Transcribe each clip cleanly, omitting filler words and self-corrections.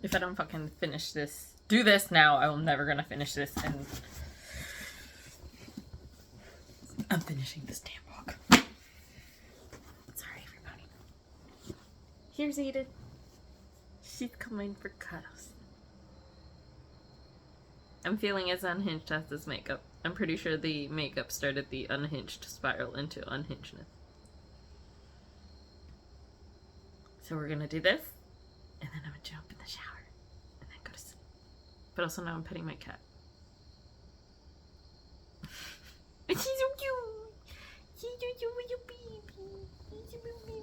If I don't fucking finish this, do this now, I'm never gonna finish this, and I'm finishing this damn book. Sorry, everybody. Here's Edith. She's coming for cuddles. I'm feeling as unhinged as this makeup. I'm pretty sure the makeup started the unhinged spiral into unhingedness. So we're gonna do this, and then I'm gonna jump in the shower, and then go to sleep. But also now I'm petting my cat. And she's so cute! She's so cute with your baby! She's a baby!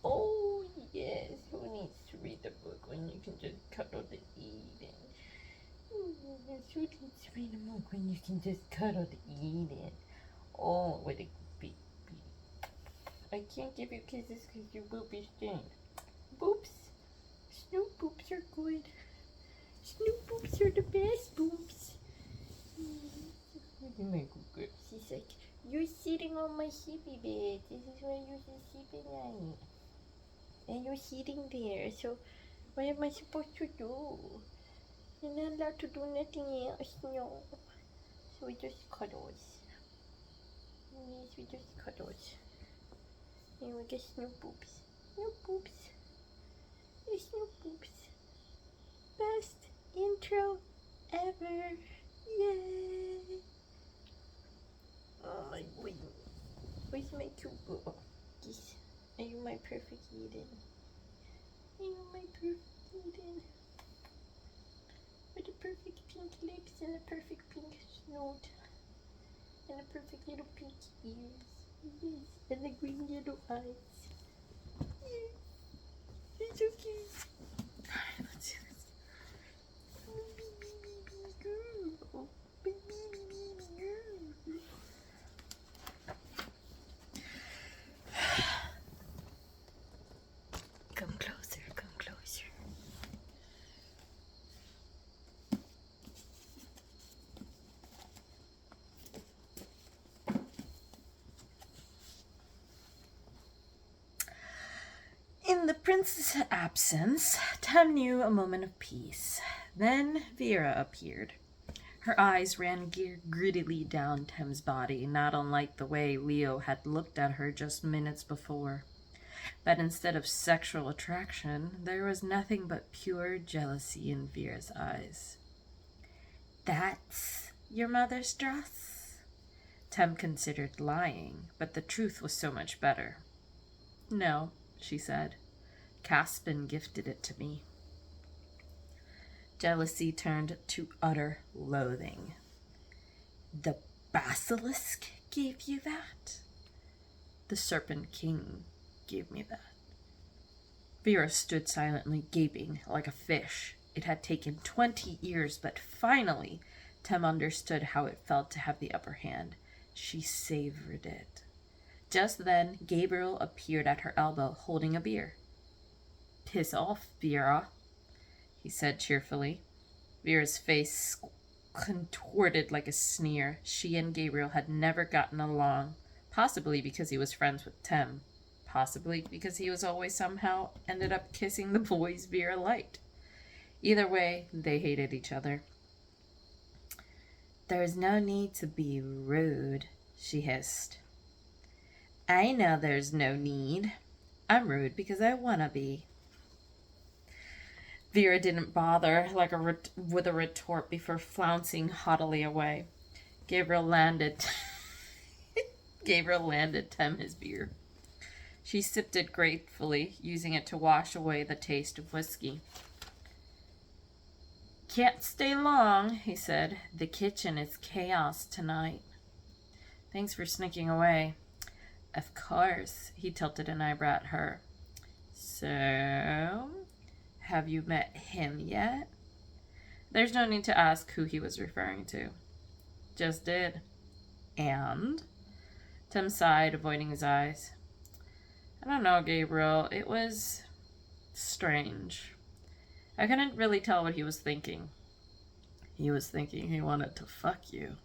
Oh, yes! Who needs to read the book when you can just cuddle the Eden? Who needs to read a book when you can just cuddle the Eden? Oh, what a baby. I can't give you kisses because your boob is stained. Boobs. Snoop boobs are good. Snoop boobs are the best boobs. Look at my good girl. She's like, you're sitting on my hippie bed. This is where you're just sleeping on it. And you're sitting there, so what am I supposed to do? You're not allowed to do nothing else, no. So we just cuddles. Yes, we just cuddles. And we get Snoop boobs. Snoop boobs. Hey, Snoop boobs. Best intro ever. Yay. Oh my goodness. Where's my cute girl? Oh, this. Are you my perfect Eden? Are you my perfect Eden? With the perfect pink lips and a perfect pink snout. And a perfect little pink ears. Yes. And the green yellow eyes. Yes. It's so cute. Alright, let's do this. Baby girl. Baby girl. Come closer, come closer. In the prince's absence, Tem knew a moment of peace. Then Vera appeared. Her eyes ran greedily down Tem's body, not unlike the way Leo had looked at her just minutes before. But instead of sexual attraction, there was nothing but pure jealousy in Vera's eyes. That's your mother's dress? Tem considered lying, but the truth was so much better. No, she said. Caspin gifted it to me. Jealousy turned to utter loathing. The Basilisk gave you that? The Serpent King gave me that. Vera stood silently, gaping like a fish. It had taken 20 years, but finally Tem understood how it felt to have the upper hand. She savored it. Just then, Gabriel appeared at her elbow, holding a beer. Piss off, Vera, he said cheerfully. Vera's face contorted like a sneer. She and Gabriel had never gotten along, possibly because he was friends with Tem, possibly because he was always somehow ended up kissing the boys Vera liked. Either way, they hated each other. There's no need to be rude, she hissed. I know there's no need. I'm rude because I wanna be. Vera didn't bother with a retort before flouncing haughtily away. Gabriel landed Tem his beer. She sipped it gratefully, using it to wash away the taste of whiskey. Can't stay long, he said. The kitchen is chaos tonight. Thanks for sneaking away. Of course, he tilted an eyebrow at her. So, have you met him yet? There's no need to ask who he was referring to. Just did. And? Tim sighed, avoiding his eyes. I don't know, Gabriel. It was strange. I couldn't really tell what he was thinking. He was thinking he wanted to fuck you.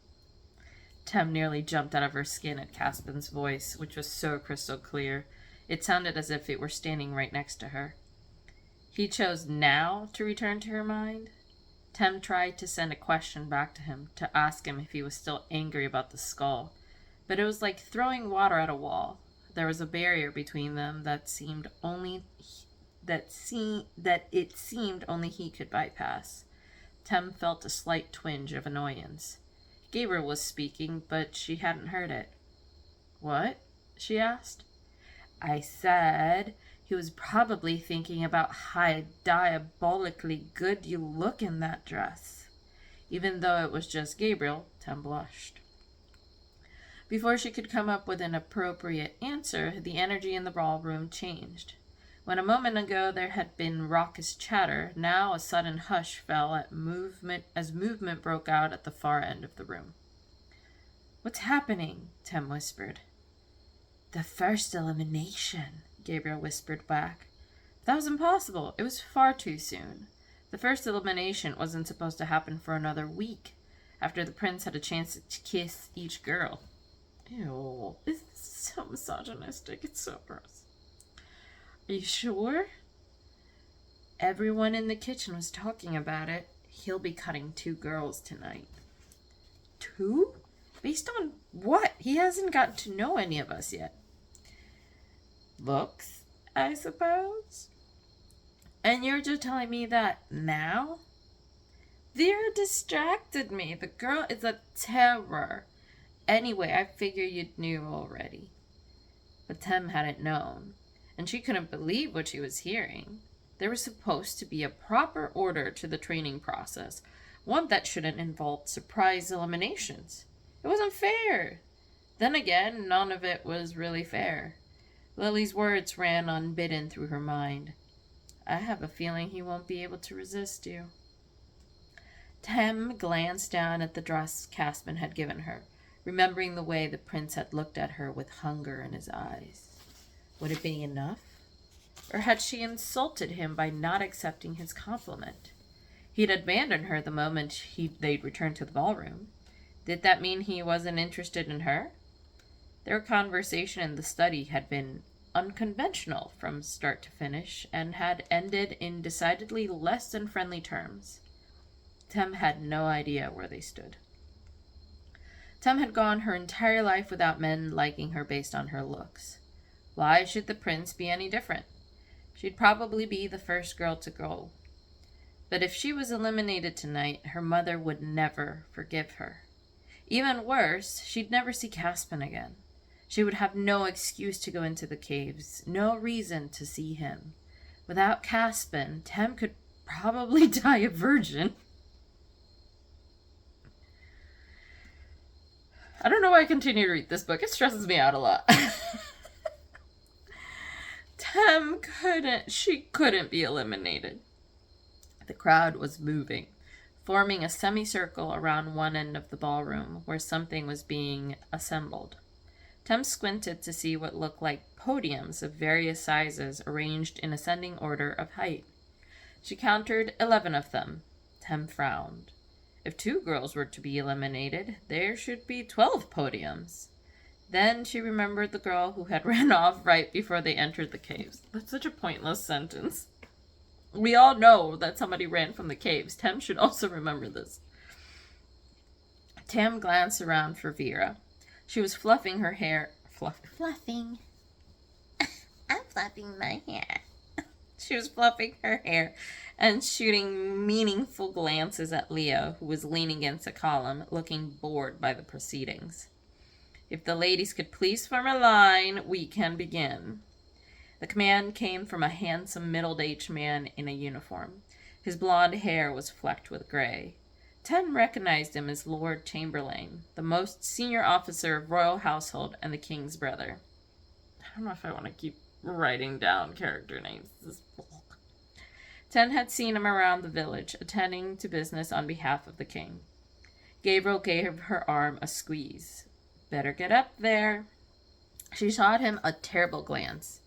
Tem nearly jumped out of her skin at Caspin's voice, which was so crystal clear. It sounded as if it were standing right next to her. He chose now to return to her mind. Tem tried to send a question back to him, to ask him if he was still angry about the skull, but it was like throwing water at a wall. There was a barrier between them that it seemed only he could bypass. Tem felt a slight twinge of annoyance. Gabriel was speaking, but she hadn't heard it. "What?" she asked. "I said he was probably thinking about how diabolically good you look in that dress." Even though it was just Gabriel, Tem blushed. Before she could come up with an appropriate answer, the energy in the ballroom changed. When a moment ago there had been raucous chatter, now a sudden hush fell as movement broke out at the far end of the room. "What's happening?" Tem whispered. "The first elimination," Gabriel whispered back. That was impossible. It was far too soon. The first elimination wasn't supposed to happen for another week, after the prince had a chance to kiss each girl. Ew, this is so misogynistic. It's so gross. "Are you sure?" Everyone in the kitchen was talking about it. He'll be cutting 2 girls tonight. 2? Based on what? He hasn't gotten to know any of us yet. Looks, I suppose. And you're just telling me that now? Vera distracted me. The girl is a terror. Anyway, I figure you knew already. But Tem hadn't known, and she couldn't believe what she was hearing. There was supposed to be a proper order to the training process, one that shouldn't involve surprise eliminations. It wasn't fair. Then again, none of it was really fair. Lily's words ran unbidden through her mind. "I have a feeling he won't be able to resist you." Tem glanced down at the dress Caspian had given her, remembering the way the prince had looked at her with hunger in his eyes. Would it be enough? Or had she insulted him by not accepting his compliment? He'd abandoned her the moment they'd returned to the ballroom. Did that mean he wasn't interested in her? Their conversation in the study had been unconventional from start to finish, and had ended in decidedly less than friendly terms. Tem had no idea where they stood. Tem had gone her entire life without men liking her based on her looks. Why should the prince be any different? She'd probably be the first girl to go. But if she was eliminated tonight, her mother would never forgive her. Even worse, she'd never see Caspian again. She would have no excuse to go into the caves, no reason to see him. Without Caspian, Tem could probably die a virgin. I don't know why I continue to read this book. It stresses me out a lot. Tem couldn't be eliminated. The crowd was moving, forming a semicircle around one end of the ballroom where something was being assembled. Tem squinted to see what looked like podiums of various sizes arranged in ascending order of height. She counted 11 of them. Tem frowned. If 2 girls were to be eliminated, there should be 12 podiums. Then she remembered the girl who had ran off right before they entered the caves. That's such a pointless sentence. We all know that somebody ran from the caves. Tem should also remember this. Tem glanced around for Vera. She was fluffing her hair. Fluffing. I'm fluffing my hair. She was fluffing her hair and shooting meaningful glances at Leo, who was leaning against a column, looking bored by the proceedings. If the ladies could please form a line, we can begin. The command came from a handsome middle-aged man in a uniform. His blonde hair was flecked with gray. Tem recognized him as Lord Chamberlain, the most senior officer of royal household and the king's brother. I don't know if I want to keep writing down character names. Tem had seen him around the village, attending to business on behalf of the king. Gabriel gave her arm a squeeze. Better get up there. She shot him a terrible glance.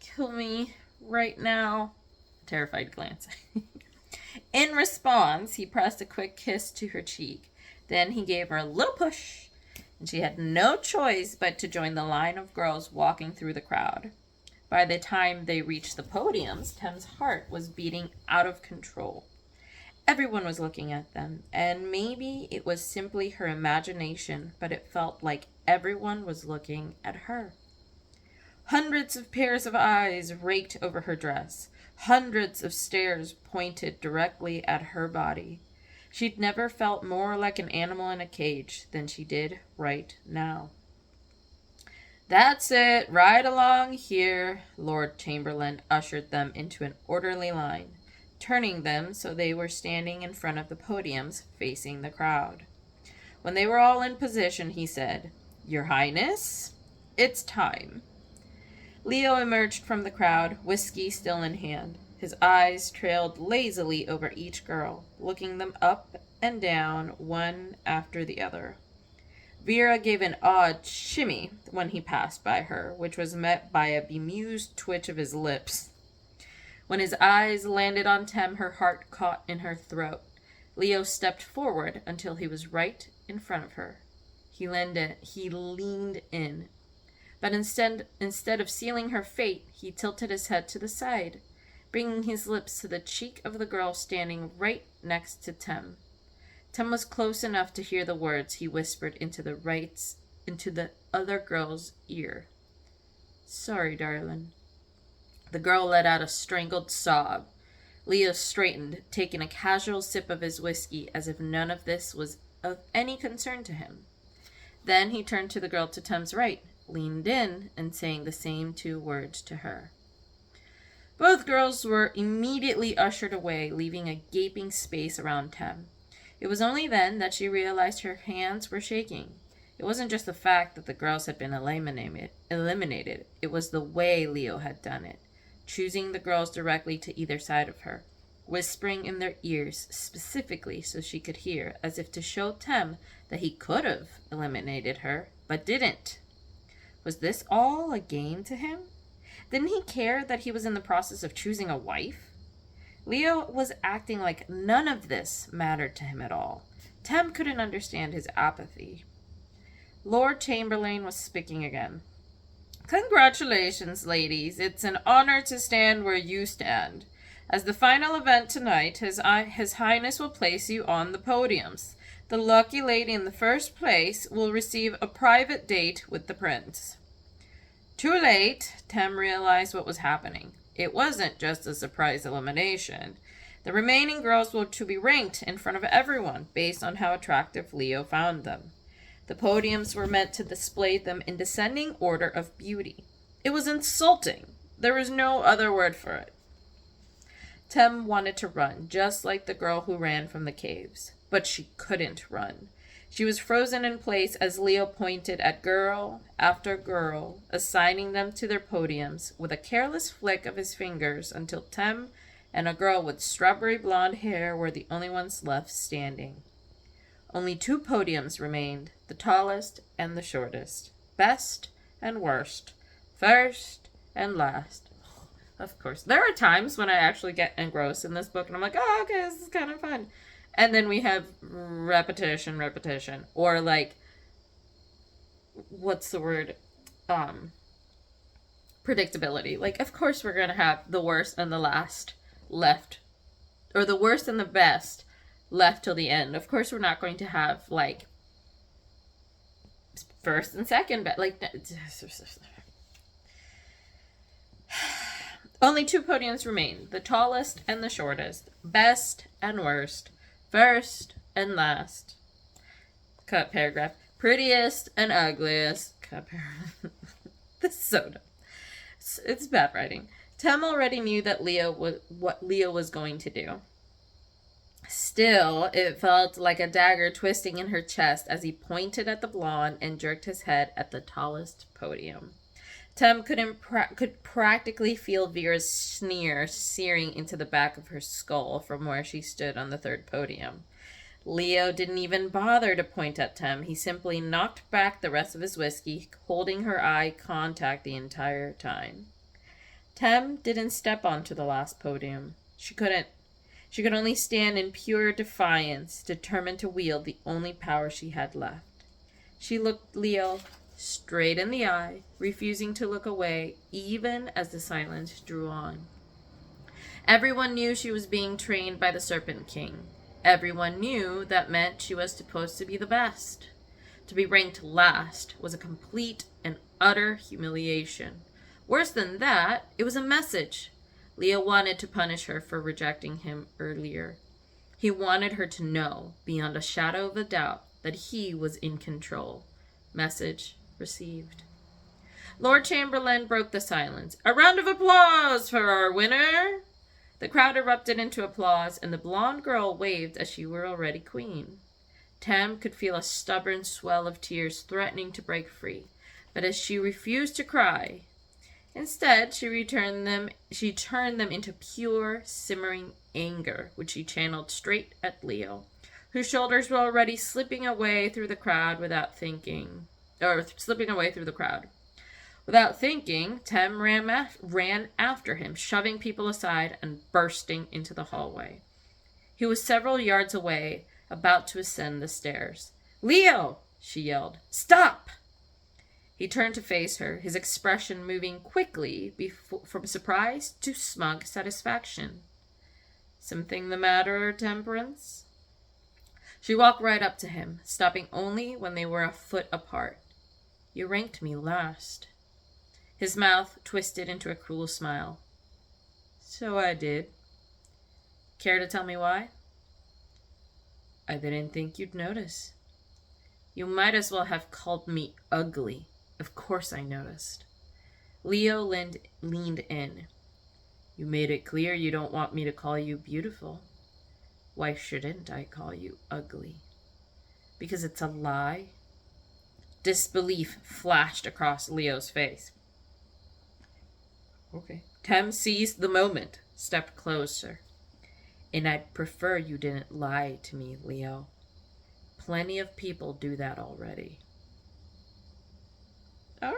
Kill me right now. Terrified glance. In response, he pressed a quick kiss to her cheek. Then he gave her a little push, and she had no choice but to join the line of girls walking through the crowd. By the time they reached the podiums, Tem's heart was beating out of control. Everyone was looking at them, and maybe it was simply her imagination, but it felt like everyone was looking at her. Hundreds of pairs of eyes raked over her dress. Hundreds of stares pointed directly at her body. She'd never felt more like an animal in a cage than she did right now. "That's it, right along here." Lord Chamberlain ushered them into an orderly line, turning them so they were standing in front of the podiums facing the crowd. When they were all in position, he said, "Your Highness, it's time." Leo emerged from the crowd, whiskey still in hand. His eyes trailed lazily over each girl, looking them up and down, one after the other. Vera gave an odd shimmy when he passed by her, which was met by a bemused twitch of his lips. When his eyes landed on Tem, her heart caught in her throat. Leo stepped forward until he was right in front of her. He leaned in. But instead of sealing her fate, he tilted his head to the side, bringing his lips to the cheek of the girl standing right next to Tem. Tem was close enough to hear the words he whispered into the other girl's ear. "Sorry, darling." The girl let out a strangled sob. Leo straightened, taking a casual sip of his whiskey as if none of this was of any concern to him. Then he turned to the girl to Tem's right, leaned in, and saying the same two words to her. Both girls were immediately ushered away, leaving a gaping space around Tem. It was only then that she realized her hands were shaking. It wasn't just the fact that the girls had been eliminated. It was the way Leo had done it, choosing the girls directly to either side of her, whispering in their ears specifically so she could hear, as if to show Tem that he could have eliminated her, but didn't. Was this all a game to him? Didn't he care that he was in the process of choosing a wife? Leo was acting like none of this mattered to him at all. Tem couldn't understand his apathy. Lord Chamberlain was speaking again. "Congratulations, ladies. It's an honor to stand where you stand. As the final event tonight, His Highness will place you on the podiums. The lucky lady in the first place will receive a private date with the prince." Too late, Tem realized what was happening. It wasn't just a surprise elimination. The remaining girls were to be ranked in front of everyone based on how attractive Leo found them. The podiums were meant to display them in descending order of beauty. It was insulting. There was no other word for it. Tem wanted to run, just like the girl who ran from the caves. But she couldn't run. She was frozen in place as Leo pointed at girl after girl, assigning them to their podiums with a careless flick of his fingers until Tem and a girl with strawberry blonde hair were the only ones left standing. Only two podiums remained, the tallest and the shortest, best and worst, first and last. Of course, there are times when I actually get engrossed in this book and I'm like, oh, okay, this is kind of fun. And then we have repetition, or like, what's the word? Predictability. Like, of course we're going to have the worst and the last left, or the worst and the best left till the end. Of course we're not going to have, like, first and second, but, like, only two podiums remain, the tallest and the shortest, best and worst, first and last. Cut paragraph. Prettiest and ugliest. Cut paragraph. This is so dumb. It's bad writing. Tem already knew that what Leo was going to do. Still, it felt like a dagger twisting in her chest as he pointed at the blonde and jerked his head at the tallest podium. Tem could practically feel Vera's sneer searing into the back of her skull from where she stood on the third podium. Leo didn't even bother to point at Tem. He simply knocked back the rest of his whiskey, holding her eye contact the entire time. Tem didn't step onto the last podium. She couldn't. She could only stand in pure defiance, determined to wield the only power she had left. She looked Leo straight in the eye, refusing to look away even as the silence drew on. Everyone knew she was being trained by the Serpent King. Everyone knew that meant she was supposed to be the best. To be ranked last was a complete and utter humiliation. Worse than that, it was a message. Leo wanted to punish her for rejecting him earlier. He wanted her to know, beyond a shadow of a doubt, that he was in control. Message received. Lord Chamberlain broke the silence. "A round of applause for our winner!" The crowd erupted into applause, and the blonde girl waved as she were already queen. Tam could feel a stubborn swell of tears threatening to break free, but as she refused to cry, instead she turned them into pure, simmering anger, which she channeled straight at Leo, whose shoulders were already slipping away through the crowd. Without thinking, Tem ran after him, shoving people aside and bursting into the hallway. He was several yards away, about to ascend the stairs. "Leo!" she yelled. "Stop!" He turned to face her, his expression moving quickly from surprise to smug satisfaction. "Something the matter, Temperance?" She walked right up to him, stopping only when they were a foot apart. "You ranked me last." His mouth twisted into a cruel smile. "So I did. Care to tell me why?" "I didn't think you'd notice." "You might as well have called me ugly. Of course I noticed." Leo leaned in. "You made it clear you don't want me to call you beautiful. Why shouldn't I call you ugly? Because it's a lie?" Disbelief flashed across Leo's face. Okay. Tem seized the moment, stepped closer. "And I'd prefer you didn't lie to me, Leo. Plenty of people do that already." All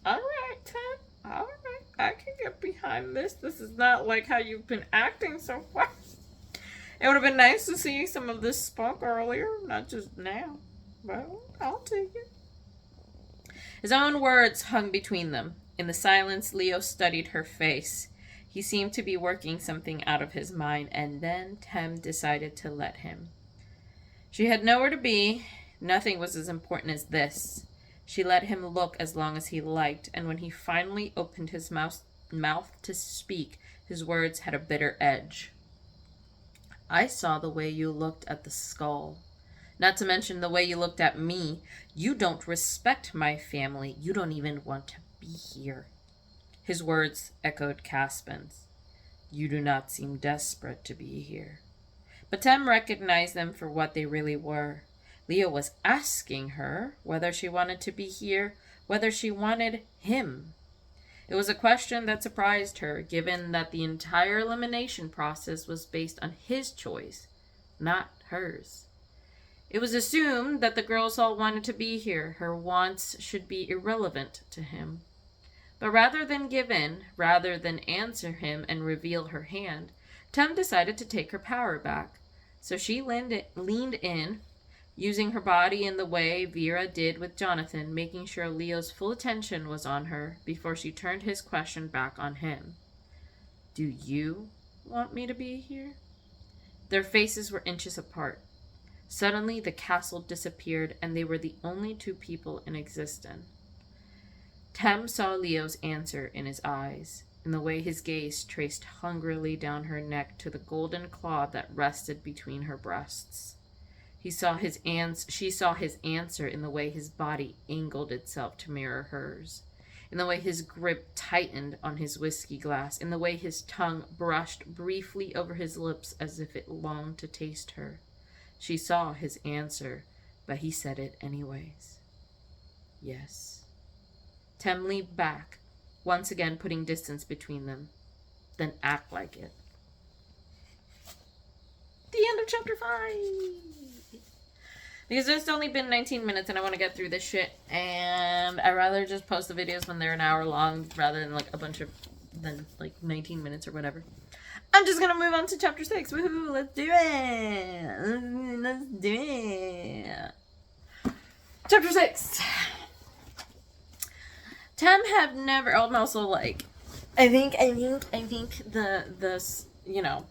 right, Tem. All right, I can get behind this. This is not like how you've been acting so far. It would have been nice to see some of this spunk earlier, not just now. Well, I'll take it. His own words hung between them. In the silence, Leo studied her face. He seemed to be working something out of his mind, and then Tem decided to let him. She had nowhere to be. Nothing was as important as this. She let him look as long as he liked, and when he finally opened his mouth to speak, his words had a bitter edge. "I saw the way you looked at the skull. Not to mention the way you looked at me. You don't respect my family. You don't even want to be here." His words echoed Caspin's. "You do not seem desperate to be here." But Tem recognized them for what they really were. Leo was asking her whether she wanted to be here, whether she wanted him. It was a question that surprised her, given that the entire elimination process was based on his choice, not hers. It was assumed that the girls all wanted to be here. Her wants should be irrelevant to him. But rather than give in, rather than answer him and reveal her hand, Tem decided to take her power back. So she leaned in, using her body in the way Vera did with Jonathan, making sure Leo's full attention was on her before she turned his question back on him. "Do you want me to be here?" Their faces were inches apart. Suddenly, the castle disappeared, and they were the only two people in existence. Tem saw Leo's answer in his eyes, in the way his gaze traced hungrily down her neck to the golden claw that rested between her breasts. She saw his answer in the way his body angled itself to mirror hers, in the way his grip tightened on his whiskey glass, in the way his tongue brushed briefly over his lips as if it longed to taste her. She saw his answer, but he said it anyways. "Yes." Tem leaned back, once again putting distance between them. "Then act like it." The end of chapter 5. Because it's only been 19 minutes and I want to get through this shit. And I'd rather just post the videos when they're an hour long rather than like a bunch of, than like 19 minutes or whatever. I'm just going to move on to chapter 6. Woohoo, let's do it. Let's do it. Chapter 6. Tem have never, I'm also like, I think the you know,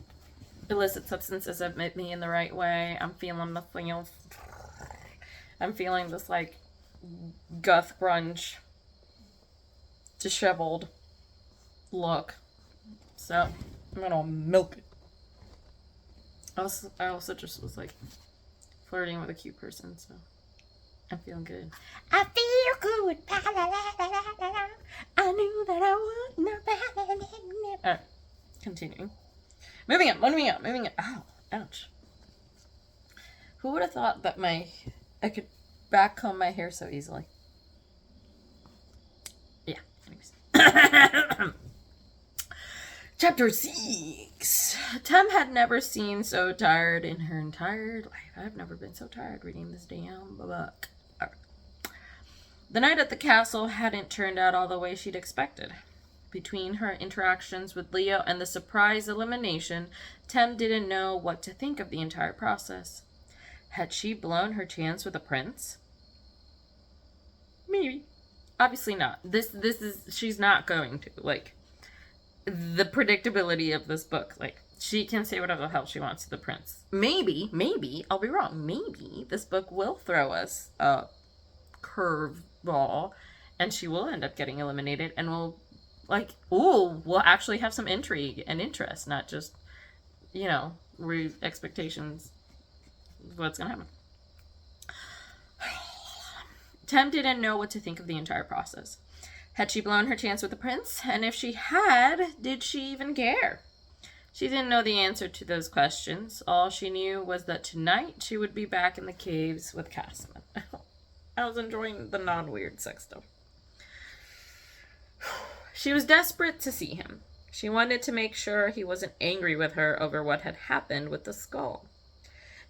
illicit substances have made me in the right way. I'm feeling the feels. I'm feeling this like goth grunge, disheveled look. So I'm gonna milk it. I also just was like flirting with a cute person, so I'm feeling good. I feel good. I knew that I would not. Alright, continuing. Moving on. Ow, ouch. Who would have thought that I could backcomb my hair so easily? Yeah, anyways. Chapter 6. Tem had never seemed so tired in her entire life. I've never been so tired reading this damn book. Right. The night at the castle hadn't turned out all the way she'd expected. Between her interactions with Leo and the surprise elimination, Tem didn't know what to think of the entire process. Had she blown her chance with a prince? Maybe. Obviously not. This is, she's not going to. Like, the predictability of this book, like, she can say whatever the hell she wants to the prince. Maybe, I'll be wrong, maybe this book will throw us a curveball and she will end up getting eliminated and we'll actually have some intrigue and interest, not just, expectations of what's gonna happen. Tem didn't know what to think of the entire process. Had she blown her chance with the prince? And if she had, did she even care? She didn't know the answer to those questions. All she knew was that tonight she would be back in the caves with Cassian. I was enjoying the non-weird sex stuff. She was desperate to see him. She wanted to make sure he wasn't angry with her over what had happened with the skull.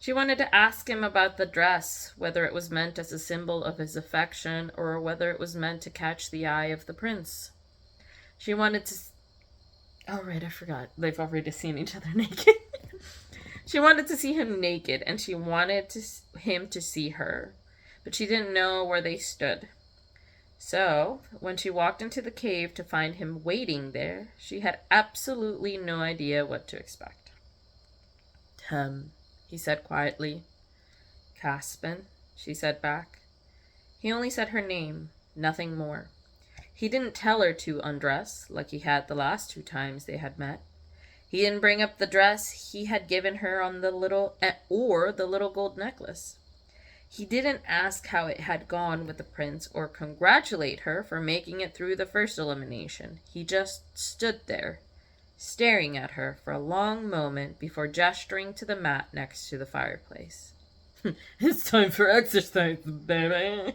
She wanted to ask him about the dress, whether it was meant as a symbol of his affection or whether it was meant to catch the eye of the prince. She wanted to... Oh, right, I forgot. They've already seen each other naked. She wanted to see him naked, and she wanted him to see her, but she didn't know where they stood. So, when she walked into the cave to find him waiting there, she had absolutely no idea what to expect. Tem, he said quietly. Caspian, she said back. He only said her name, nothing more. He didn't tell her to undress, like he had the last 2 times they had met. He didn't bring up the dress he had given her on the little gold necklace. He didn't ask how it had gone with the prince or congratulate her for making it through the first elimination. He just stood there, staring at her for a long moment before gesturing to the mat next to the fireplace. It's time for exercise, baby.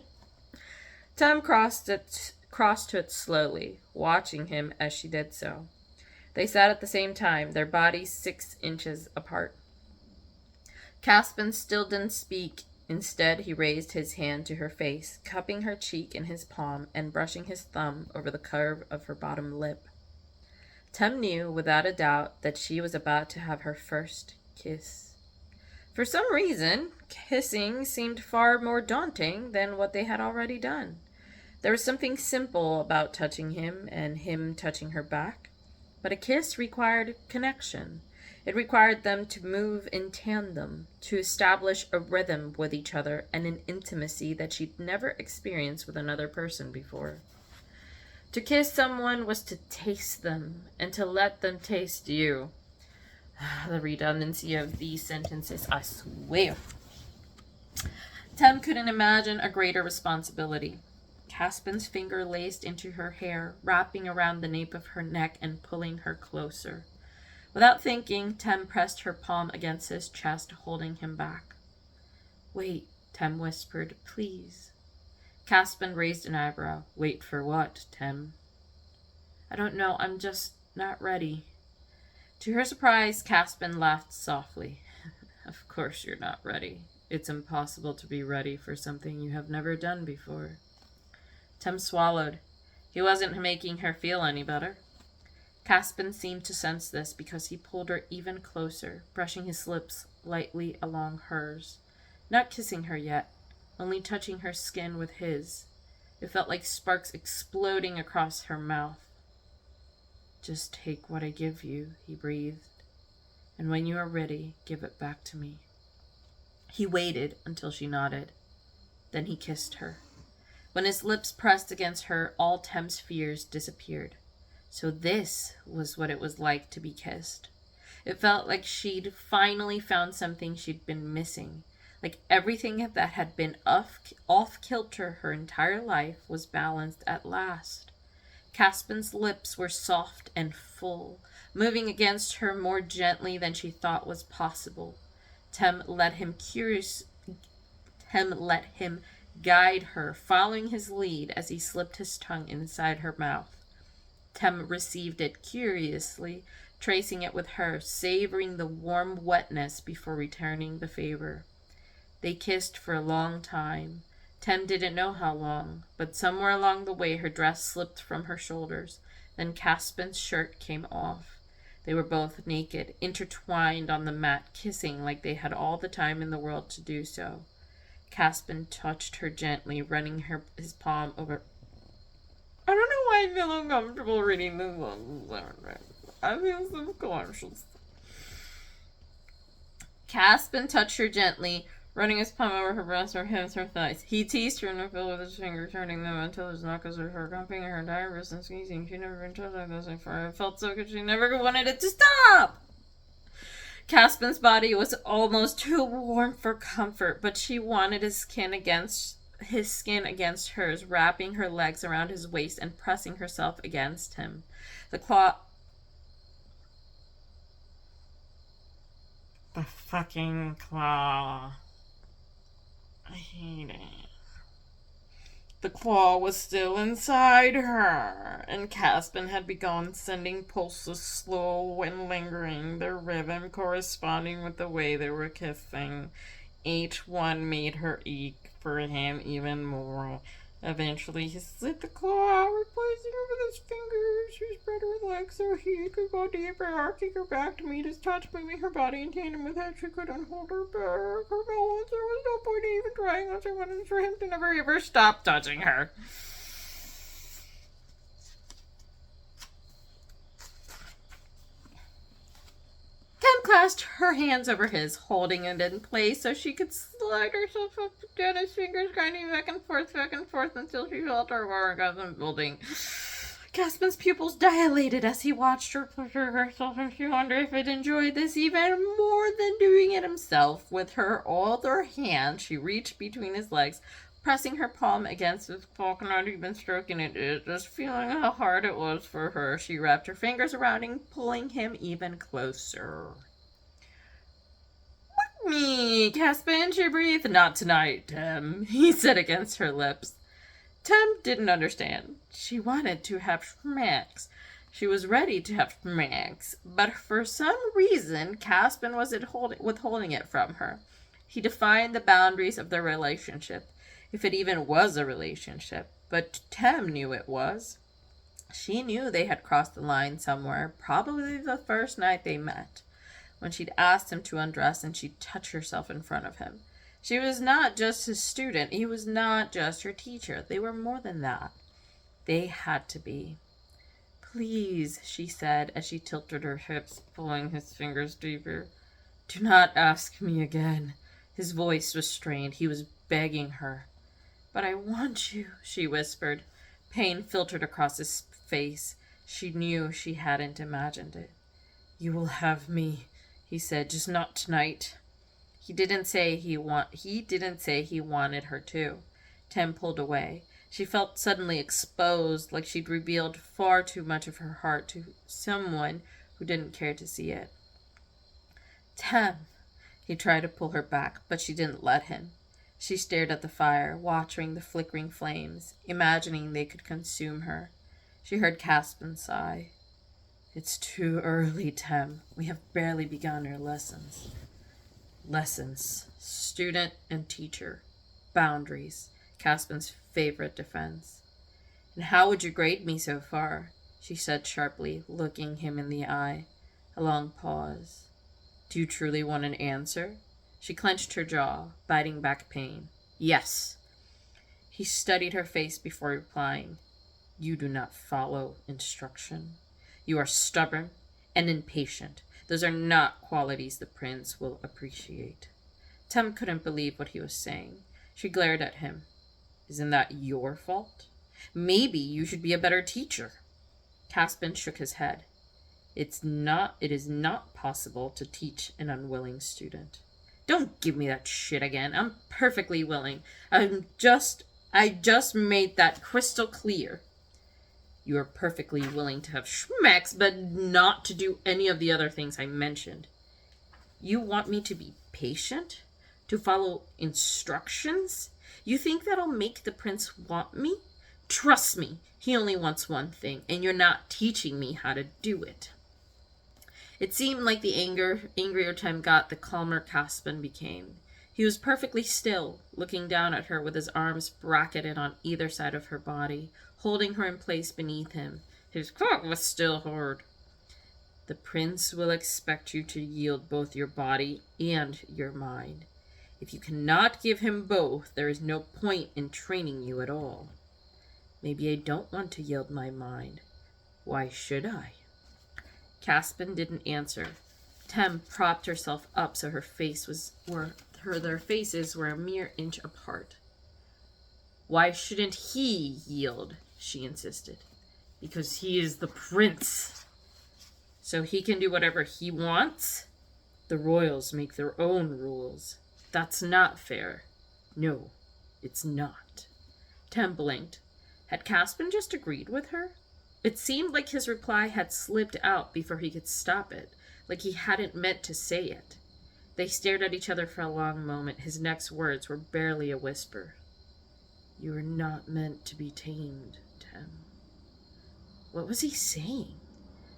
Tem crossed to it slowly, watching him as she did so. They sat at the same time, their bodies 6 inches apart. Caspian still didn't speak. Instead, he raised his hand to her face, cupping her cheek in his palm and brushing his thumb over the curve of her bottom lip. Tem knew, without a doubt, that she was about to have her first kiss. For some reason, kissing seemed far more daunting than what they had already done. There was something simple about touching him and him touching her back, but a kiss required connection. It required them to move in tandem, to establish a rhythm with each other and an intimacy that she'd never experienced with another person before. To kiss someone was to taste them, and to let them taste you. The redundancy of these sentences, I swear. Tem couldn't imagine a greater responsibility. Caspian's finger laced into her hair, wrapping around the nape of her neck and pulling her closer. Without thinking, Tem pressed her palm against his chest, holding him back. Wait, Tem whispered, please. Caspian raised an eyebrow. Wait for what, Tem? I don't know, I'm just not ready. To her surprise, Caspian laughed softly. Of course you're not ready. It's impossible to be ready for something you have never done before. Tem swallowed. He wasn't making her feel any better. Caspian seemed to sense this because he pulled her even closer, brushing his lips lightly along hers. Not kissing her yet, only touching her skin with his. It felt like sparks exploding across her mouth. "Just take what I give you," he breathed. "And when you are ready, give it back to me." He waited until she nodded. Then he kissed her. When his lips pressed against her, all Tem's fears disappeared. So this was what it was like to be kissed. It felt like she'd finally found something she'd been missing. Like everything that had been off-kilter her entire life was balanced at last. Caspin's lips were soft and full, moving against her more gently than she thought was possible. Tem let him guide her, following his lead as he slipped his tongue inside her mouth. Tem received it curiously, tracing it with her, savoring the warm wetness before returning the favor. They kissed for a long time. Tem didn't know how long, but somewhere along the way her dress slipped from her shoulders. Then Caspin's shirt came off. They were both naked, intertwined on the mat, kissing like they had all the time in the world to do so. Caspin touched her gently, running his palm over... I don't know why I feel uncomfortable reading this one. I feel subconscious. Caspin touched her gently, running his palm over her breast, her hips, her thighs. He teased her in the field with his fingers, turning them until his knuckles were her, cupping her entire wrist and squeezing. She'd never been touched like this before. It felt so good she never wanted it to stop! Caspin's body was almost too warm for comfort, but she wanted his skin against hers, wrapping her legs around his waist and pressing herself against him. The fucking claw. I hate it. The claw was still inside her, and Caspin had begun sending pulses slow and lingering, their rhythm corresponding with the way they were kissing. Each one made her ache for him even more. Eventually he slid the claw out, replacing her with his fingers. She spread her legs so he could go deeper, arcing her back to meet his touch, moving her body in tandem with how she couldn't hold her back. Her balance, there was no point in even trying unless she wanted for him to never ever stop touching her. Tem clasped her hands over his, holding it in place so she could slide herself up and down his fingers, grinding back and forth until she felt her orgasm building. Caspin's pupils dilated as he watched her pleasure herself, and she wondered if he'd enjoyed this even more than doing it himself. With her other hand, she reached between his legs, pressing her palm against his bulk, not even stroking it, just feeling how hard it was for her. She wrapped her fingers around him, pulling him even closer. "Me, Caspin," she breathed. "Not tonight, Tem," he said against her lips. Tem didn't understand. She wanted to have schmacks. She was ready to have schmacks, but for some reason, Caspin was withholding it from her. He defined the boundaries of their relationship, if it even was a relationship, but Tem knew it was. She knew they had crossed the line somewhere, probably the first night they met, when she'd asked him to undress and she'd touch herself in front of him. She was not just his student. He was not just her teacher. They were more than that. They had to be. "Please," she said as she tilted her hips, pulling his fingers deeper. "Do not ask me again." His voice was strained. He was begging her. "But I want you," she whispered. Pain filtered across his face. She knew she hadn't imagined it. "You will have me," he said, "just not tonight." He didn't say he wanted her to. Tem pulled away. She felt suddenly exposed, like she'd revealed far too much of her heart to someone who didn't care to see it. "Tem." He tried to pull her back, but she didn't let him. She stared at the fire, watching the flickering flames, imagining they could consume her. She heard Caspin sigh. "It's too early, Tem. We have barely begun our lessons." Lessons. Student and teacher. Boundaries. Caspin's favorite defense. "And how would you grade me so far?" she said sharply, looking him in the eye. A long pause. "Do you truly want an answer?" She clenched her jaw, biting back pain. "Yes." He studied her face before replying. You do not follow instruction. You are stubborn and impatient. Those are not qualities the prince will appreciate. Tem couldn't believe what he was saying. She glared at him. Isn't that your fault? Maybe you should be a better teacher. Caspin shook his head. It is not possible to teach an unwilling student. Don't give me that shit again. I'm perfectly willing. I just made that crystal clear. You are perfectly willing to have schmecks, but not to do any of the other things I mentioned. You want me to be patient? To follow instructions? You think that'll make the prince want me? Trust me, he only wants one thing, and you're not teaching me how to do it. It seemed like the angrier Tem got, the calmer Caspin became. He was perfectly still, looking down at her with his arms bracketed on either side of her body, holding her in place beneath him. His coat was still hard. The prince will expect you to yield both your body and your mind. If you cannot give him both, there is no point in training you at all. Maybe I don't want to yield my mind. Why should I? Caspin didn't answer. Tem propped herself up so their faces were a mere inch apart. Why shouldn't he yield? She insisted. Because he is the prince. So he can do whatever he wants? The royals make their own rules. That's not fair. No, it's not. Tem blinked. Had Caspin just agreed with her? It seemed like his reply had slipped out before he could stop it, like he hadn't meant to say it. They stared at each other for a long moment. His next words were barely a whisper. You are not meant to be tamed, Tem. What was he saying?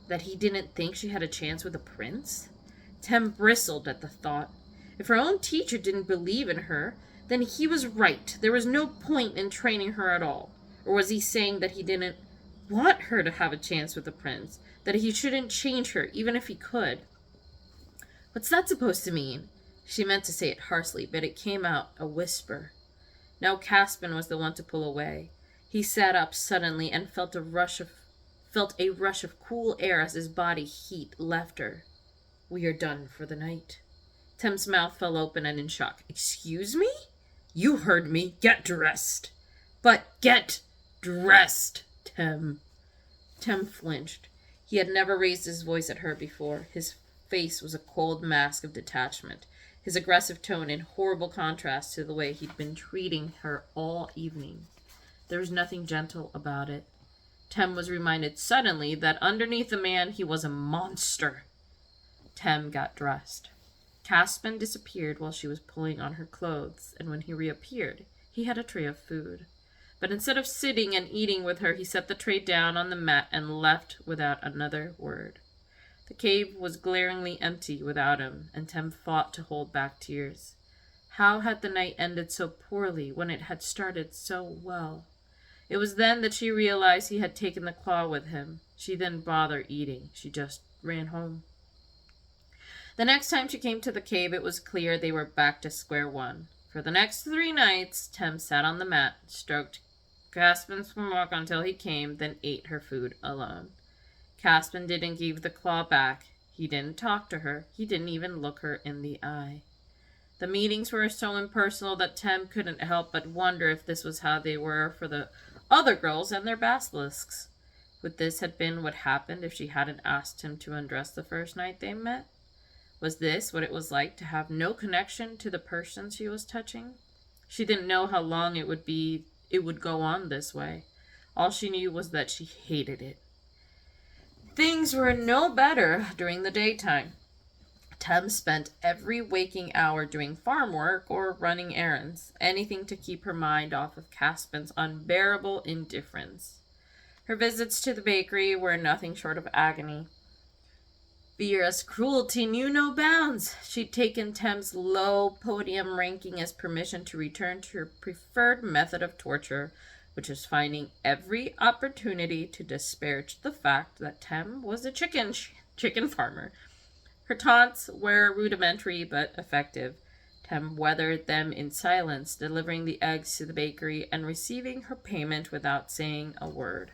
That he didn't think she had a chance with a prince? Tem bristled at the thought. If her own teacher didn't believe in her, then he was right. There was no point in training her at all. Or was he saying that he didn't want her to have a chance with the prince? That he shouldn't change her, even if he could? What's that supposed to mean? She meant to say it harshly, but it came out a whisper. Now Caspin was the one to pull away. He sat up suddenly and felt a rush of cool air as his body heat left her. We are done for the night. Tem's mouth fell open and in shock. Excuse me? You heard me. Get dressed. But get dressed, Tem. Tem flinched. He had never raised his voice at her before. His face was a cold mask of detachment, his aggressive tone in horrible contrast to the way he'd been treating her all evening. There was nothing gentle about it. Tem was reminded suddenly that underneath the man he was a monster. Tem got dressed. Caspin disappeared while she was pulling on her clothes, and when he reappeared, he had a tray of food. But instead of sitting and eating with her, he set the tray down on the mat and left without another word. The cave was glaringly empty without him, and Tem fought to hold back tears. How had the night ended so poorly when it had started so well? It was then that she realized he had taken the claw with him. She didn't bother eating. She just ran home. The next time she came to the cave, it was clear they were back to square one. For the next 3 nights, Tem sat on the mat, stroked Caspin's smock until he came, then ate her food alone. Caspin didn't give the claw back. He didn't talk to her. He didn't even look her in the eye. The meetings were so impersonal that Tem couldn't help but wonder if this was how they were for the other girls and their basilisks. Would this have been what happened if she hadn't asked him to undress the first night they met? Was this what it was like to have no connection to the person she was touching? She didn't know how long it would go on this way. All she knew was that she hated it. Things were no better during the daytime. Tem spent every waking hour doing farm work or running errands, anything to keep her mind off of Caspin's unbearable indifference. Her visits to the bakery were nothing short of agony. Vera's cruelty knew no bounds. She'd taken Tem's low podium ranking as permission to return to her preferred method of torture, which was finding every opportunity to disparage the fact that Tem was a chicken farmer. Her taunts were rudimentary but effective. Tem weathered them in silence, delivering the eggs to the bakery and receiving her payment without saying a word.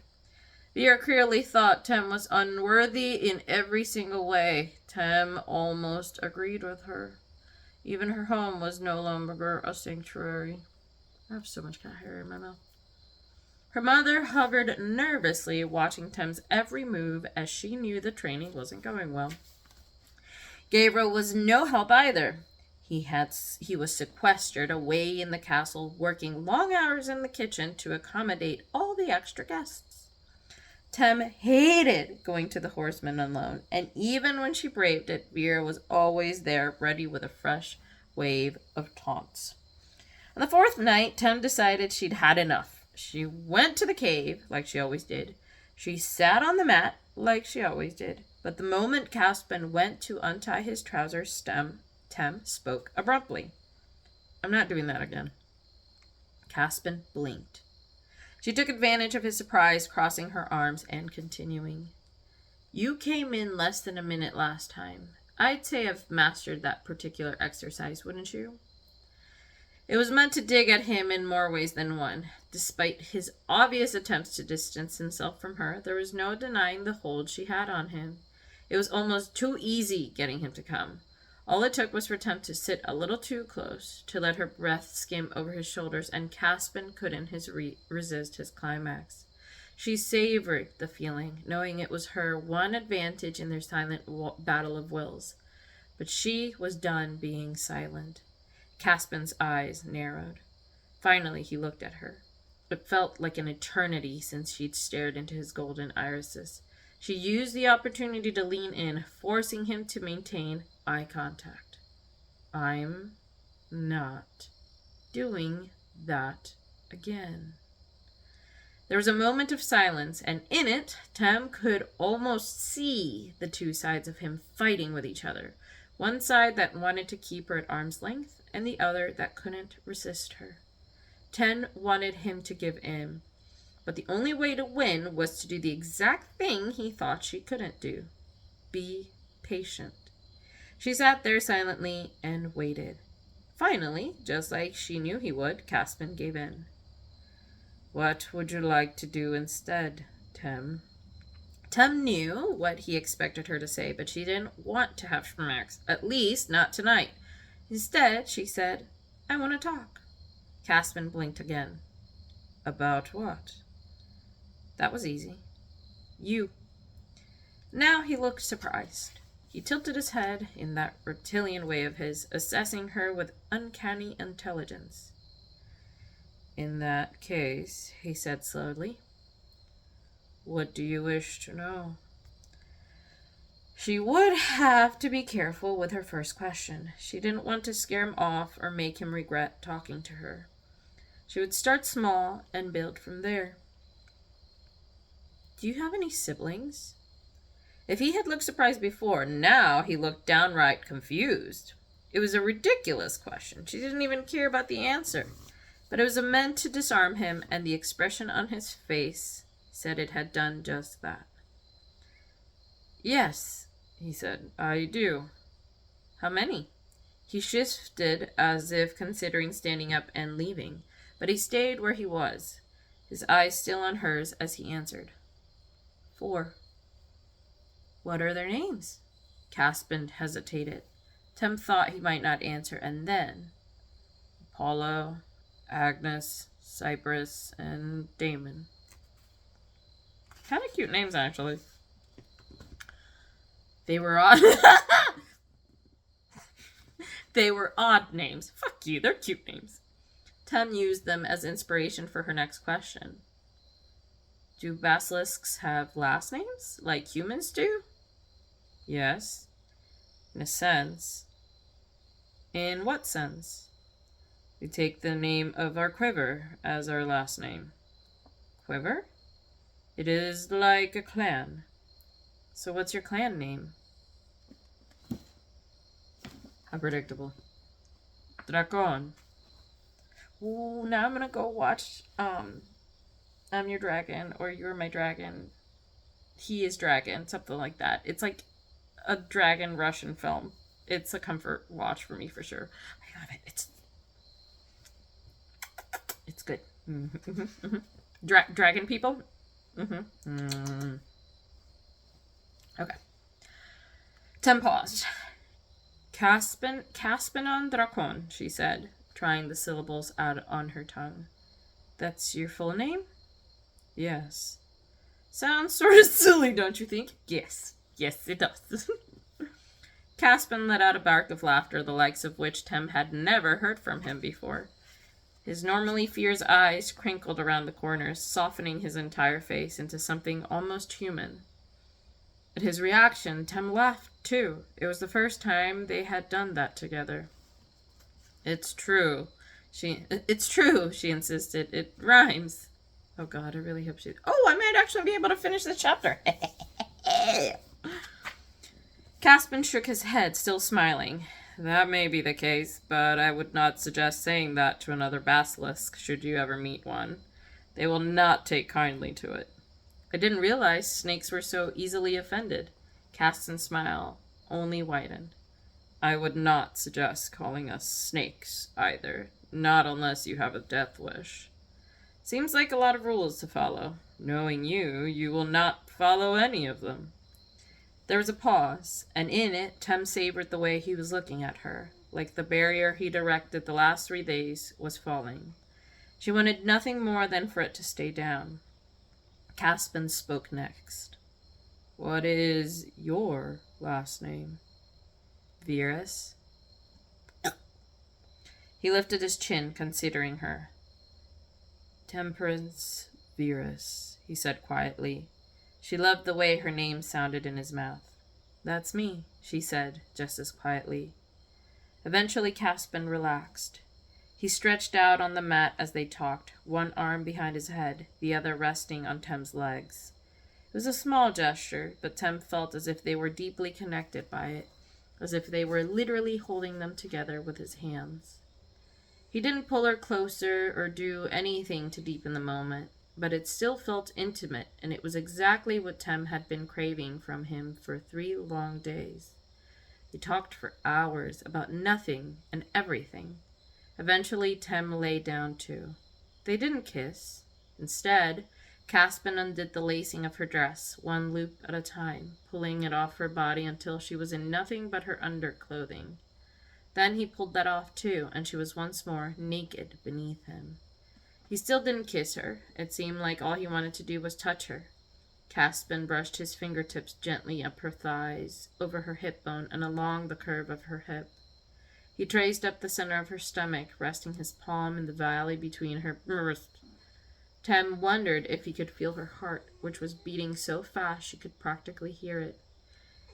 Vera clearly thought Tem was unworthy in every single way. Tem almost agreed with her. Even her home was no longer a sanctuary. I have so much cat hair in my mouth. Her mother hovered nervously, watching Tem's every move as she knew the training wasn't going well. Gabriel was no help either. He was sequestered away in the castle, working long hours in the kitchen to accommodate all the extra guests. Tem hated going to the horseman alone, and even when she braved it, Vera was always there, ready with a fresh wave of taunts. On the fourth night, Tem decided she'd had enough. She went to the cave, like she always did. She sat on the mat, like she always did. But the moment Caspian went to untie his trousers stem, Tem spoke abruptly. "I'm not doing that again." Caspian blinked. She took advantage of his surprise, crossing her arms and continuing. "You came in less than a minute last time. I'd say I've mastered that particular exercise, wouldn't you?" It was meant to dig at him in more ways than one. Despite his obvious attempts to distance himself from her, there was no denying the hold she had on him. It was almost too easy getting him to come. All it took was for Tem to sit a little too close, to let her breath skim over his shoulders, and Caspian couldn't resist his climax. She savored the feeling, knowing it was her one advantage in their silent battle of wills. But she was done being silent. Caspian's eyes narrowed. Finally, he looked at her. It felt like an eternity since she'd stared into his golden irises. She used the opportunity to lean in, forcing him to maintain eye contact. "I'm not doing that again." There was a moment of silence, and in it, Tem could almost see the two sides of him fighting with each other. One side that wanted to keep her at arm's length, and the other that couldn't resist her. Tem wanted him to give in, but the only way to win was to do the exact thing he thought she couldn't do. Be patient. She sat there silently and waited. Finally, just like she knew he would, Caspian gave in. "What would you like to do instead, Tem?" Tem knew what he expected her to say, but she didn't want to have schmacks, at least not tonight. Instead, she said, "I want to talk." Caspian blinked again. "About what?" That was easy. "You." Now he looked surprised. He tilted his head in that reptilian way of his, assessing her with uncanny intelligence. "In that case," he said slowly, "what do you wish to know?" She would have to be careful with her first question. She didn't want to scare him off or make him regret talking to her. She would start small and build from there. "Do you have any siblings?" If he had looked surprised before, now he looked downright confused. It was a ridiculous question. She didn't even care about the answer. But it was meant to disarm him, and the expression on his face said it had done just that. "Yes," he said, "I do." "How many?" He shifted as if considering standing up and leaving, but he stayed where he was, his eyes still on hers as he answered. 4. "What are their names?" Caspian hesitated. Tem thought he might not answer, and then, "Apollo, Agnes, Cyprus, and Damon." Kind of cute names, actually. They were odd. They were odd names. Fuck you, they're cute names. Tem used them as inspiration for her next question. "Do basilisks have last names, like humans do?" "Yes, in a sense." "In what sense?" "We take the name of our quiver as our last name." "Quiver?" "It is like a clan." "So what's your clan name?" How predictable. "Dracon." Ooh, now I'm gonna go watch I'm Your Dragon, or You're My Dragon. He is Dragon, something like that. It's like a dragon Russian film. it's a comfort watch for me for sure. I love it. It's good. Dragon people? Okay. Tem paused. Caspian Dracon, she said, trying the syllables out on her tongue. That's your full name? Yes. Sounds sort of silly, don't you think? Yes, it does. Caspian let out a bark of laughter, the likes of which Tem had never heard from him before. His normally fierce eyes crinkled around the corners, softening his entire face into something almost human. At his reaction, Tem laughed, too. It was the first time they had done that together. It's true, she insisted. It rhymes. Oh God, I really hope she... Oh, I might actually be able to finish this chapter. Caspian shook his head, still smiling. That may be the case, but I would not suggest saying that to another basilisk, should you ever meet one. They will not take kindly to it. I didn't realize snakes were so easily offended. Caspian's smile only widened. I would not suggest calling us snakes, either. Not unless you have a death wish. Seems like a lot of rules to follow. Knowing you, you will not follow any of them. There was a pause, and in it, Tem savored the way he was looking at her, like the barrier he'd erected the last 3 days was falling. She wanted nothing more than for it to stay down. Caspian spoke next. What is your last name? Virus? He lifted his chin, considering her. Temperance Virus, he said quietly. She loved the way her name sounded in his mouth. That's me, she said, just as quietly. Eventually Caspian relaxed. He stretched out on the mat as they talked, one arm behind his head, the other resting on Tem's legs. It was a small gesture, but Tem felt as if they were deeply connected by it, as if they were literally holding them together with his hands. He didn't pull her closer or do anything to deepen the moment, but it still felt intimate, and it was exactly what Tem had been craving from him for 3 long days. They talked for hours about nothing and everything. Eventually, Tem lay down too. They didn't kiss. Instead, Caspian undid the lacing of her dress, one loop at a time, pulling it off her body until she was in nothing but her underclothing. Then he pulled that off too, and she was once more naked beneath him. He still didn't kiss her. It seemed like all he wanted to do was touch her. Caspian brushed his fingertips gently up her thighs, over her hip bone, and along the curve of her hip. He traced up the center of her stomach, resting his palm in the valley between her breasts. Tem wondered if he could feel her heart, which was beating so fast she could practically hear it.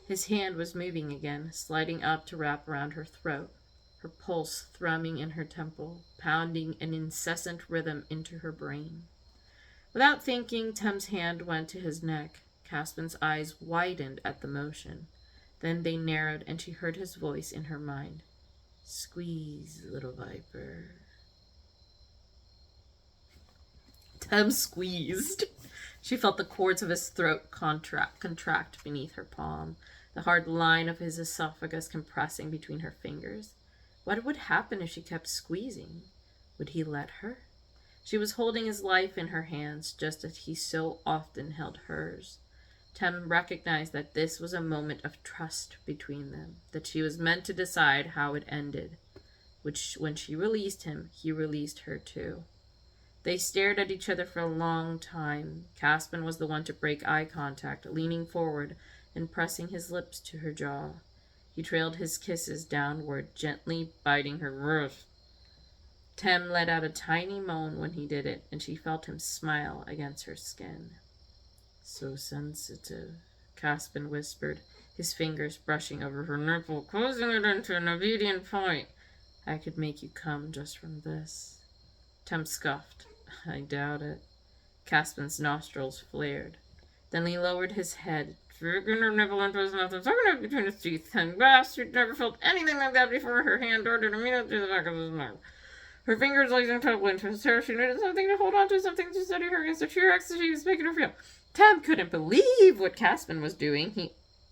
His hand was moving again, sliding up to wrap around her throat, her pulse thrumming in her temple, pounding an incessant rhythm into her brain. Without thinking, Tem's hand went to his neck. Caspian's eyes widened at the motion. Then they narrowed, and she heard his voice in her mind. Squeeze, little viper. Tem squeezed. She felt the cords of his throat contract beneath her palm, the hard line of his esophagus compressing between her fingers. What would happen if she kept squeezing? Would he let her? She was holding his life in her hands, just as he so often held hers. Tem recognized that this was a moment of trust between them, that she was meant to decide how it ended. When she released him, he released her too. They stared at each other for a long time. Caspian was the one to break eye contact, leaning forward and pressing his lips to her jaw. He trailed his kisses downward, gently biting her wrist. Tem let out a tiny moan when he did it, and she felt him smile against her skin. So sensitive, Caspian whispered, his fingers brushing over her nipple, closing it into an obedient point. I could make you come just from this. Tem scoffed. I doubt it. Caspian's nostrils flared. Then he lowered his head, dragging her nipple into his mouth and sucking it between his teeth. And bastard never felt anything like that before. Her hand darted immediately to the back of his neck. Her fingers lacing tightly into his hair. She needed something to hold on to, something to steady her against the sheer ecstasy he was making her feel. Tem couldn't believe what Caspian was doing.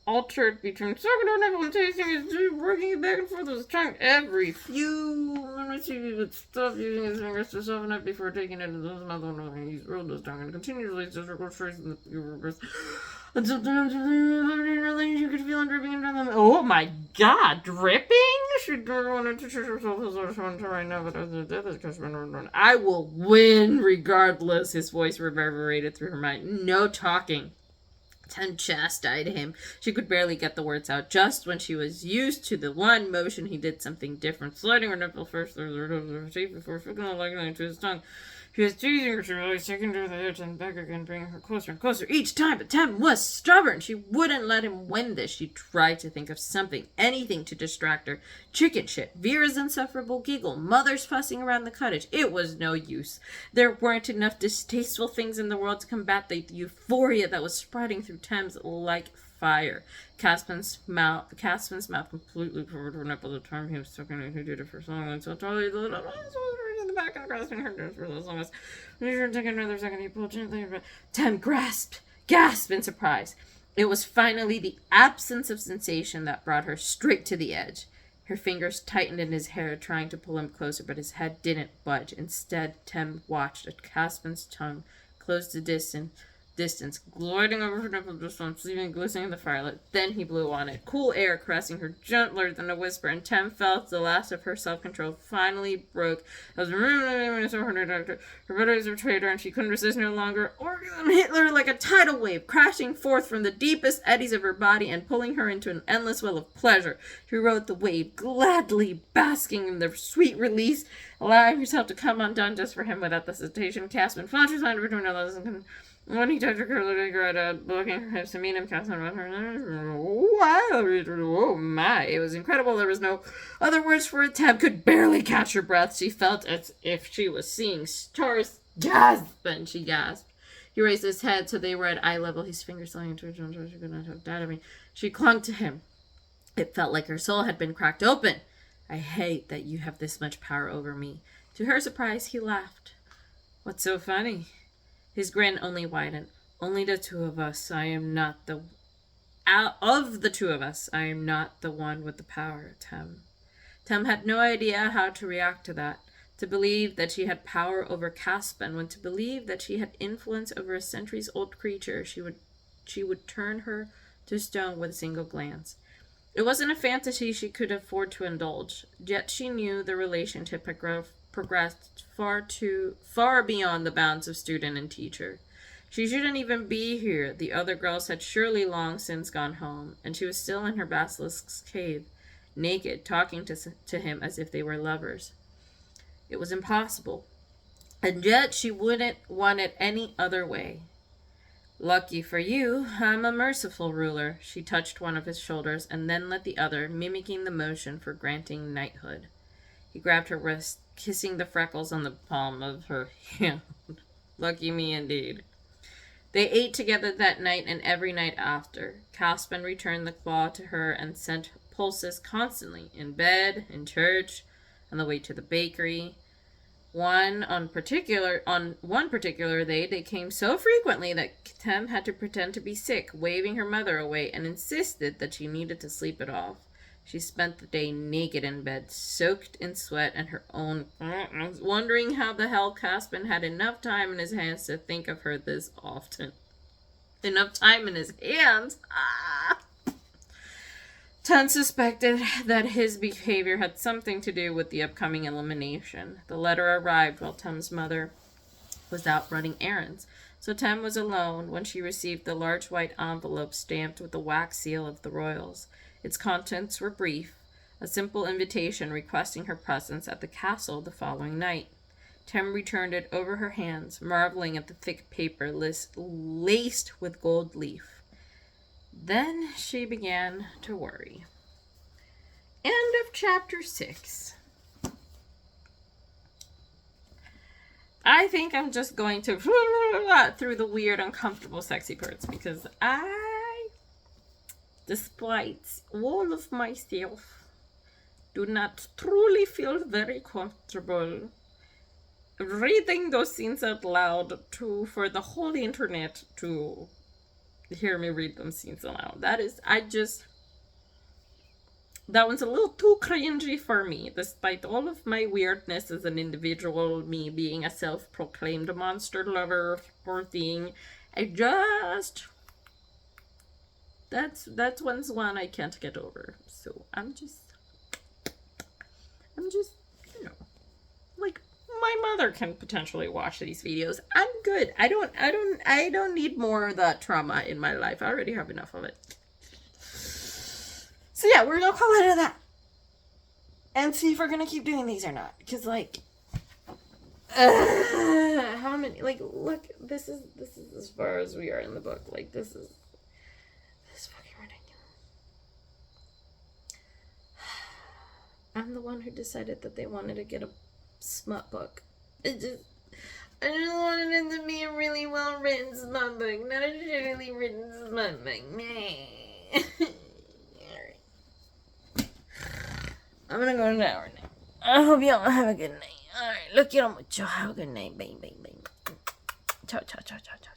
altered between sucking her nipple and tasting his juice, working it back and forth with his tongue every few minutes. He would stop using his fingers to soften it before taking it into his mouth. He rolled his tongue and continually tracing the fingers. And sometimes you could feel him dripping into them. Oh my god, dripping? She wanted to trick herself as I was trying to right now, but as the death is customer, I will win regardless. His voice reverberated through her mind. No talking. Tim chastised him. She could barely get the words out. Just when she was used to the one motion, he did something different, sliding her nipple first through her teeth before flicking the leg into his tongue. He was teasing her, she realized, taking her to the edge and back again, bringing her closer and closer each time. But Tim was stubborn. She wouldn't let him win this. She tried to think of something, anything to distract her. Chicken shit, Vera's insufferable giggle, Mother's fussing around the cottage. It was no use. There weren't enough distasteful things in the world to combat the euphoria that was spreading through Tim's like fire. Caspin's mouth completely covered her nipple. The time he was sucking it, he did it for so long, and so totally the little in the back and grasping her nose for as long as when he took another second, he pulled gently. Tim gasped in surprise. It was finally the absence of sensation that brought her straight to the edge. Her fingers tightened in his hair, trying to pull him closer, but his head didn't budge. Instead, Tim watched as Caspin's tongue closed the distance, gliding over her nipple just once, leaving glistening in the firelight. Then he blew on it, cool air caressing her gentler than a whisper, and Tim felt the last of her self-control finally broke. As her batteries betrayed her, and she couldn't resist no longer. Orgasm hit her like a tidal wave, crashing forth from the deepest eddies of her body and pulling her into an endless well of pleasure. She rode the wave, gladly basking in the sweet release, allowing herself to come undone just for him without the hesitation. Caspin flashed his hand between her legs and when he touched her curly right out, blocking her hips to meet him, casting around her. Wow! Oh my! It was incredible. There was no other words for it. Tab could barely catch her breath. She felt as if she was seeing stars. Gasp! And she gasped. He raised his head so they were at eye level. His fingers sliding into her jaw. She could not have died of me. She clung to him. It felt like her soul had been cracked open. I hate that you have this much power over me. To her surprise, he laughed. What's so funny? His grin only widened. Only the two of us. Of the two of us, I am not the one with the power, Tim. Tim had no idea how to react to that. To believe that she had power over Caspin, when to believe that she had influence over a centuries-old creature, she would turn her to stone with a single glance. It wasn't a fantasy she could afford to indulge, yet she knew the relationship had progressed far beyond the bounds of student and teacher. She shouldn't even be here. The other girls had surely long since gone home, and she was still in her Basilisk's cave, naked, talking to him as if they were lovers. It was impossible, and yet she wouldn't want it any other way. Lucky for you, I'm a merciful ruler. She touched one of his shoulders and then let the other, mimicking the motion for granting knighthood. He grabbed her wrist, kissing the freckles on the palm of her hand. Lucky me indeed. They ate together that night and every night after. Caspin returned the claw to her and sent pulses constantly, in bed, in church, on the way to the bakery. On one particular day, they came so frequently that Tim had to pretend to be sick, waving her mother away, and insisted that she needed to sleep it off. She spent the day naked in bed, soaked in sweat and her own, wondering how the hell Caspin had enough time in his hands to think of her this often. Enough time in his hands? Tim suspected that his behavior had something to do with the upcoming elimination. The letter arrived while Tim's mother was out running errands, so Tim was alone when she received the large white envelope stamped with the wax seal of the royals. Its contents were brief, a simple invitation requesting her presence at the castle the following night. Tim returned it over her hands, marveling at the thick paper laced with gold leaf. Then she began to worry. End of chapter 6. I think I'm just going to through the weird, uncomfortable, sexy parts because despite all of myself, do not truly feel very comfortable reading those scenes out loud for the whole internet to hear me read them scenes aloud. That one's a little too cringy for me, despite all of my weirdness as an individual, me being a self-proclaimed monster lover or thing. That's one I can't get over. So I'm just, like, my mother can potentially watch these videos. I'm good. I don't need more of that trauma in my life. I already have enough of it. So yeah, we're gonna call it a that. And see if we're gonna keep doing these or not. Because, like, how many, like, look, this is as far as we are in the book. Like, this is fucking ridiculous. I'm the one who decided that they wanted to get a smut book. I just wanted it to be a really well written smut book, not a shittily written smut book. I'm gonna go to the hour now. I hope y'all have a good night. Alright, lo quiero mucho. Have a good night, baby. Ciao, ciao, ciao, ciao, ciao.